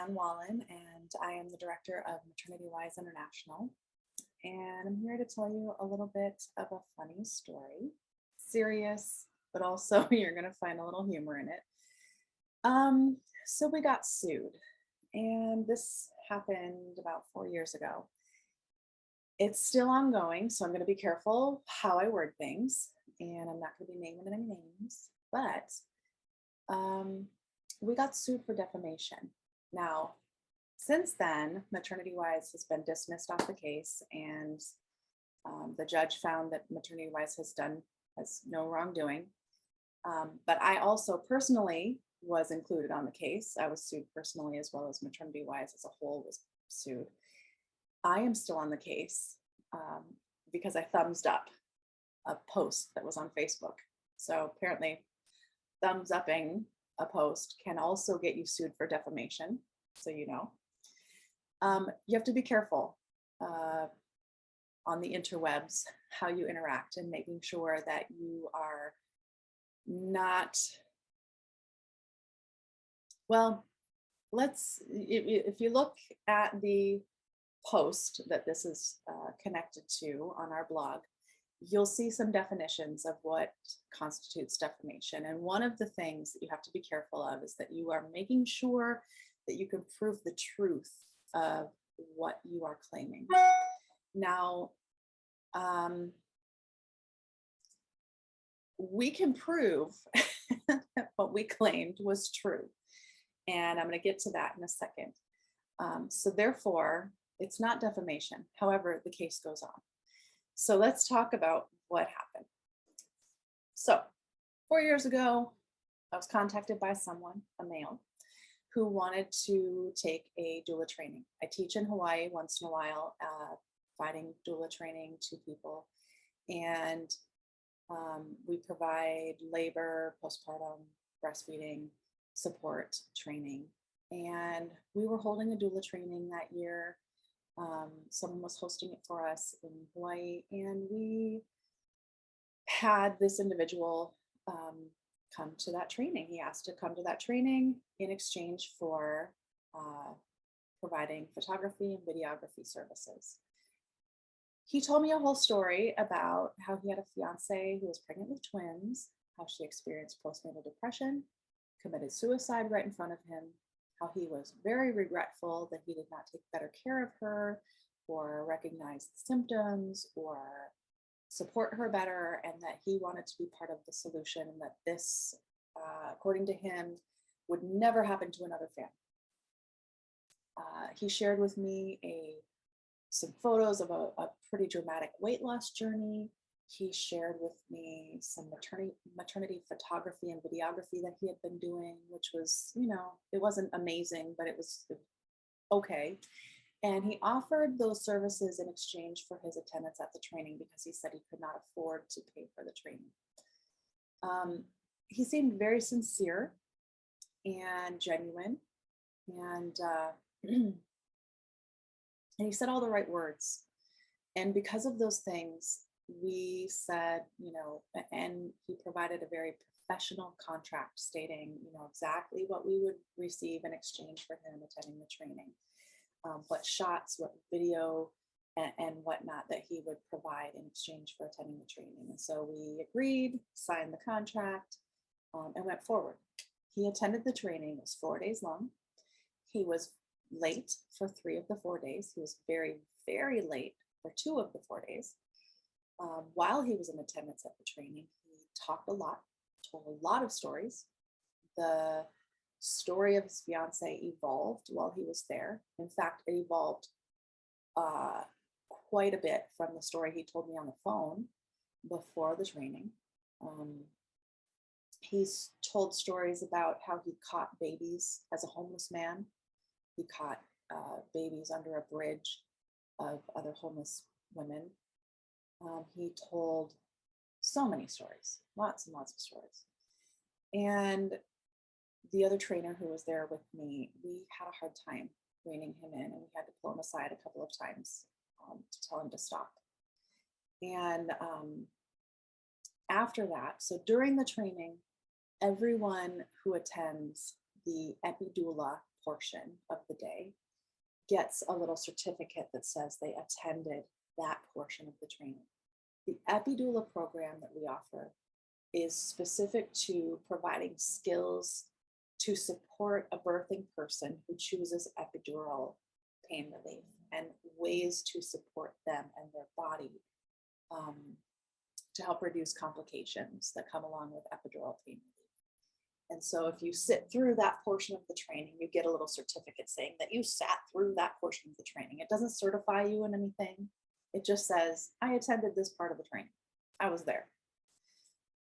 Ann Wallen, and I am the director of Maternity Wise International. And I'm here to tell you a little bit of a funny story. Serious, but also you're going to find a little humor in it. So we got sued, and this happened about 4 years ago. It's still ongoing, so I'm going to be careful how I word things, and I'm not going to be naming any names, but we got sued for defamation. Now, since then, Maternity Wise has been dismissed off the case, and the judge found that Maternity Wise has no wrongdoing. But I also personally was included on the case. I was sued personally, as well as Maternity Wise as a whole was sued. I am still on the case because I thumbs up a post that was on Facebook. So apparently, thumbs upping a post can also get you sued for defamation. So you know, you have to be careful on the interwebs how you interact, and making sure that you are not, well, if you look at the post that this is connected to on our blog, you'll see some definitions of what constitutes defamation. And one of the things that you have to be careful of is that you are making sure that you can prove the truth of what you are claiming. Now, we can prove what we claimed was true. And I'm going to get to that in a second. So therefore, it's not defamation. However, the case goes on. So let's talk about what happened. So 4 years ago, I was contacted by someone, a male, who wanted to take a doula training. I teach in Hawaii once in a while, providing doula training to people. And we provide labor, postpartum, breastfeeding, support training. And we were holding a doula training that year. Someone was hosting it for us in Hawaii, and we had this individual come to that training. He asked to come to that training in exchange for providing photography and videography services. He told me a whole story about how he had a fiance who was pregnant with twins, how she experienced postnatal depression, committed suicide right in front of him, how he was very regretful that he did not take better care of her or recognize the symptoms or support her better, and that he wanted to be part of the solution, and that this, according to him, would never happen to another family. He shared with me some photos of a pretty dramatic weight loss journey. He shared with me some maternity photography and videography that he had been doing, which was, it wasn't amazing, but it was okay. And he offered those services in exchange for his attendance at the training because he said he could not afford to pay for the training. He seemed very sincere and genuine, and he said all the right words. And because of those things, we said, and he provided a very professional contract stating, exactly what we would receive in exchange for him attending the training, what shots, what video, and whatnot that he would provide in exchange for attending the training. And so we agreed, signed the contract, and went forward. He attended the training. It was 4 days long. He was late for 3 of the 4 days. He was very, very late for 2 of the 4 days. While he was in attendance at the training, he talked a lot, told a lot of stories. The story of his fiance evolved while he was there. In fact, it evolved quite a bit from the story he told me on the phone before the training. He's told stories about how he caught babies as a homeless man. He caught babies under a bridge of other homeless women. He told so many stories, lots and lots of stories. And the other trainer who was there with me, we had a hard time reining him in, and we had to pull him aside a couple of times to tell him to stop. And after that, so during the training, everyone who attends the epidoula portion of the day gets a little certificate that says they attended that portion of the training. The epidoula program that we offer is specific to providing skills to support a birthing person who chooses epidural pain relief, and ways to support them and their body to help reduce complications that come along with epidural pain relief. And so if you sit through that portion of the training, you get a little certificate saying that you sat through that portion of the training. It doesn't certify you in anything. It just says, I attended this part of the training. I was there.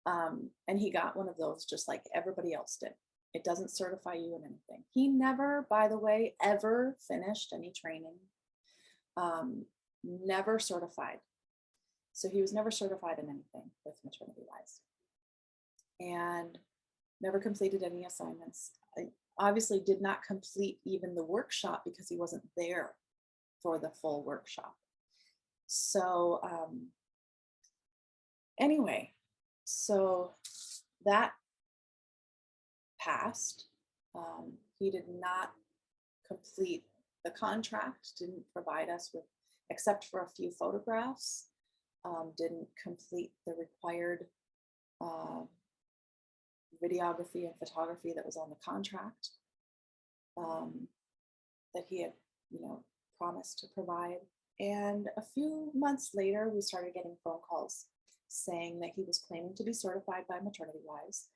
And he got one of those just like everybody else did. It doesn't certify you in anything. He never, by the way, ever finished any training, never certified. So he was never certified in anything with Maternity Wise, and never completed any assignments. I obviously did not complete even the workshop because he wasn't there for the full workshop. So anyway, so that passed. He did not complete the contract, didn't provide us with, except for a few photographs, didn't complete the required videography and photography that was on the contract that he had, promised to provide. And a few months later, we started getting phone calls saying that he was claiming to be certified by Maternity Wise,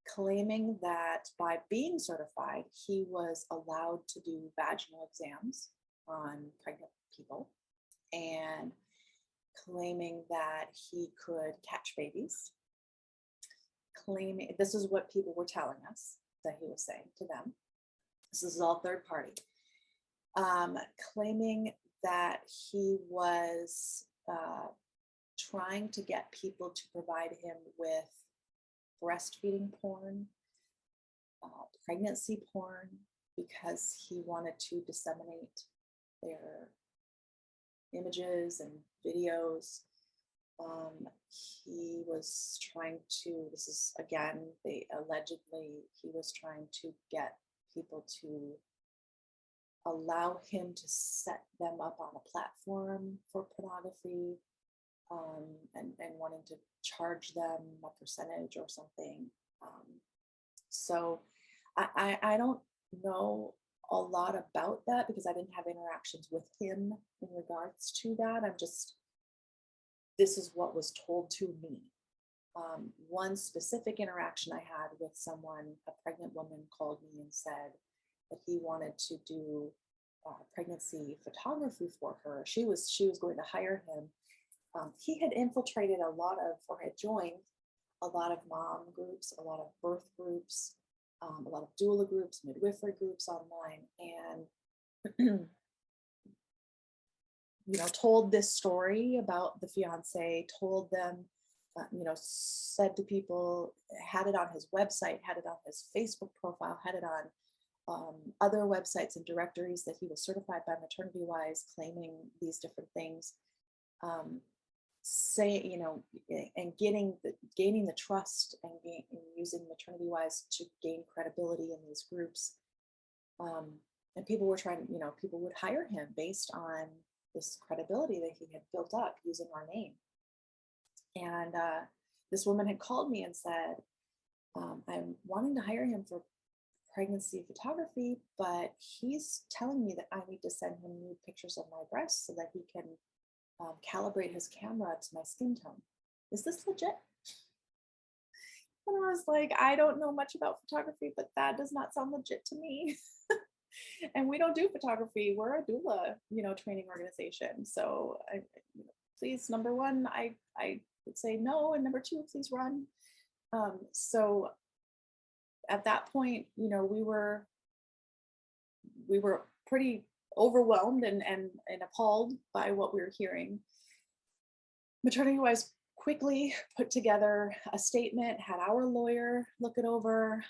claiming that by being certified, he was allowed to do vaginal exams on pregnant people, and claiming that he could catch babies, claiming, this is what people were telling us that he was saying to them. This is all third party. Claiming that he was trying to get people to provide him with breastfeeding porn, pregnancy porn, because he wanted to disseminate their images and videos. He was trying to, this is again, he was trying to get people to allow him to set them up on a platform for pornography, and wanting to charge them a percentage or something. So I don't know a lot about that because I didn't have interactions with him in regards to that. This is what was told to me. One specific interaction I had with someone, a pregnant woman, called me and said that he wanted to do pregnancy photography for her. She was going to hire him. He had infiltrated had joined a lot of mom groups, a lot of birth groups, a lot of doula groups, midwifery groups online, and told this story about the fiance, told them, said to people, had it on his website, had it on his Facebook profile, had it on other websites and directories that he was certified by Maternity Wise, claiming these different things, and gaining the trust and using Maternity Wise to gain credibility in these groups. And people were people would hire him based on this credibility that he had built up using our name. And this woman had called me and said, I'm wanting to hire him for pregnancy photography, but he's telling me that I need to send him nude pictures of my breasts so that he can calibrate his camera to my skin tone. Is this legit? And I was like, I don't know much about photography, but that does not sound legit to me. And we don't do photography. We're a doula, training organization. So please, number one, I would say no. And number two, please run. So at that point, we were pretty overwhelmed and appalled by what we were hearing. Maternity Wise quickly put together a statement, had our lawyer look it over.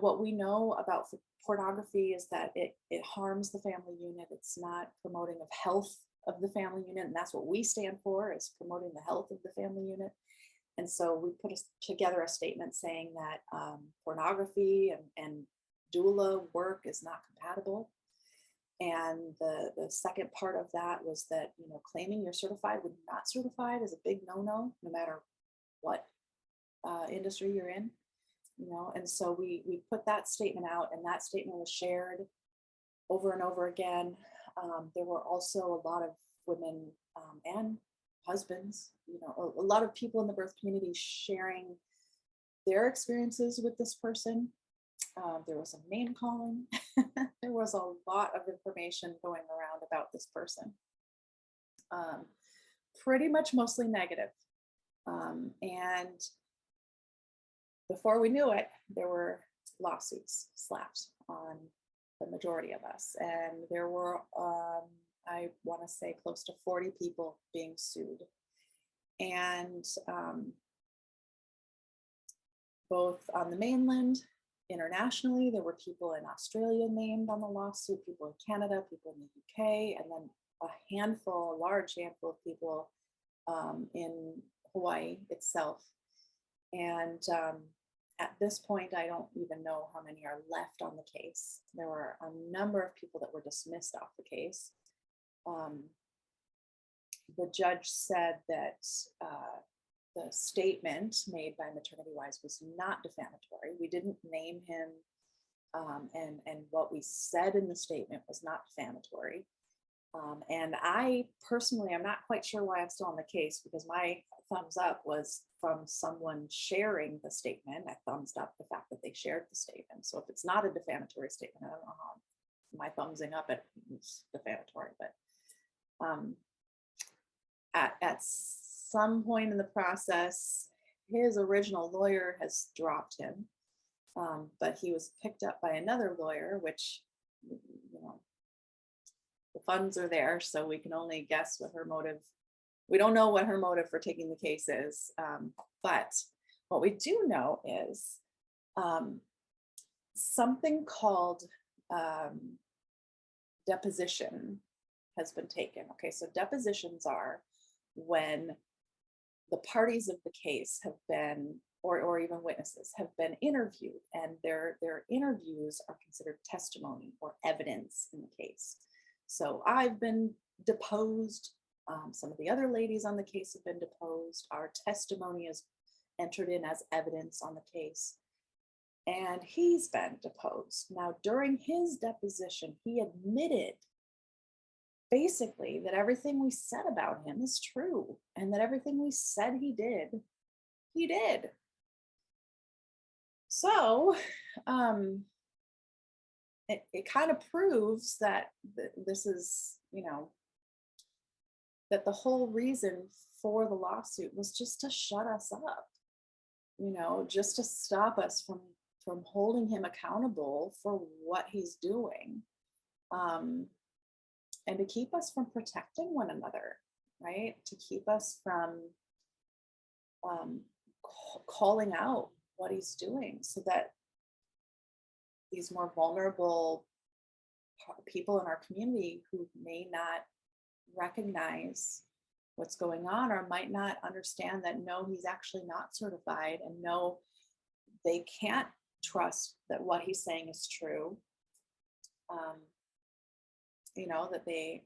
What we know about pornography is that it harms the family unit. It's not promoting of health of the family unit, and that's what we stand for, is promoting the health of the family unit. And so we put together a statement saying that pornography and doula work is not compatible. And the second part of that was that, claiming you're certified when you're not certified is a big no-no, no matter what industry you're in, And so we put that statement out, and that statement was shared over and over again. There were also a lot of women and husbands, a lot of people in the birth community sharing their experiences with this person. There was some name calling. There was a lot of information going around about this person. Pretty much mostly negative. And before we knew it, there were lawsuits slapped on the majority of us. And there were, I want to say, close to 40 people being sued. And both on the mainland, internationally, there were people in Australia named on the lawsuit, people in Canada, people in the UK, and then a large handful of people in Hawaii itself. And at this point, I don't even know how many are left on the case. There were a number of people that were dismissed off the case. The judge said that the statement made by Maternity Wise was not defamatory. We didn't name him, and what we said in the statement was not defamatory. And I personally, I'm not quite sure why I'm still on the case, because my thumbs up was from someone sharing the statement. I thumbs up the fact that they shared the statement. So if it's not a defamatory statement, I don't know how my thumbsing up it's defamatory, but at some point in the process, his original lawyer has dropped him, but he was picked up by another lawyer, which, the funds are there, so we can only guess what her motive. We don't know what her motive for taking the case is, but what we do know is something called deposition has been taken. Okay, so depositions are when the parties of the case have been, or even witnesses have been interviewed, and their interviews are considered testimony or evidence in the case. So I've been deposed. Some of the other ladies on the case have been deposed. Our testimony is entered in as evidence on the case. And he's been deposed. Now, during his deposition, he admitted basically that everything we said about him is true, and that everything we said he did, he did. So it kind of proves that this is, that the whole reason for the lawsuit was just to shut us up, just to stop us from holding him accountable for what he's doing, and to keep us from protecting one another, right? To keep us from calling out what he's doing, so that these more vulnerable people in our community who may not recognize what's going on, or might not understand that, no, he's actually not certified, and no, they can't trust that what he's saying is true, that they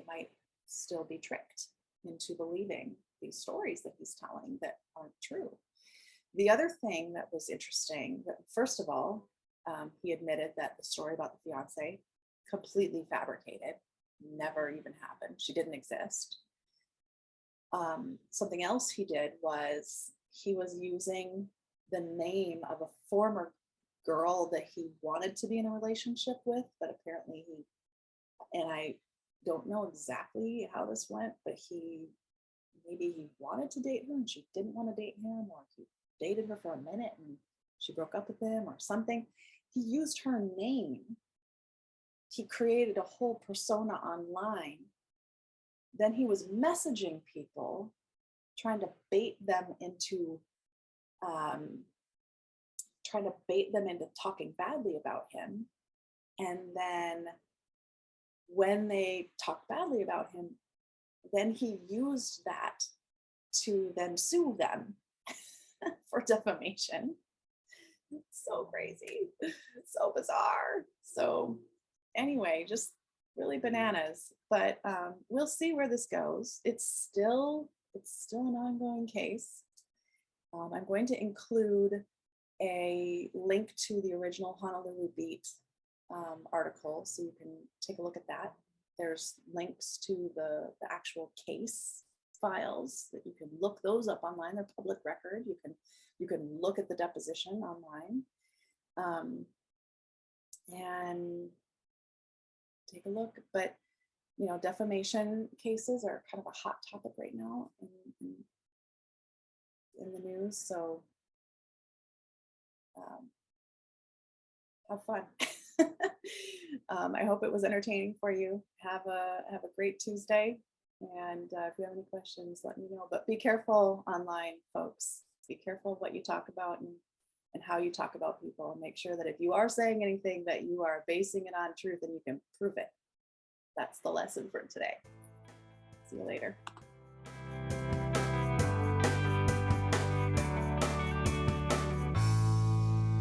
might still be tricked into believing these stories that he's telling that aren't true. The other thing that was interesting, that first of all, he admitted that the story about the fiance, completely fabricated, never even happened. She didn't exist. Something else he did was he was using the name of a former girl that he wanted to be in a relationship with, but apparently and I don't know exactly how this went, but maybe he wanted to date her and she didn't want to date him, or he dated her for a minute and she broke up with him or something. He used her name. He created a whole persona online. Then he was messaging people, trying to bait them into talking badly about him. And then when they talked badly about him, then he used that to then sue them for defamation. So crazy, so bizarre. So anyway, just really bananas. But we'll see where this goes. It's still an ongoing case. I'm going to include a link to the original Honolulu Beat article, so you can take a look at that. There's links to the actual case files that you can look those up online. They're public record. You can look at the deposition online, and take a look. But defamation cases are kind of a hot topic right now in the news. So um, have fun. I hope it was entertaining for you. Have a great Tuesday. And if you have any questions, let me know. But be careful online, folks. Be careful of what you talk about and how you talk about people. And make sure that if you are saying anything, that you are basing it on truth and you can prove it. That's the lesson for today. See you later.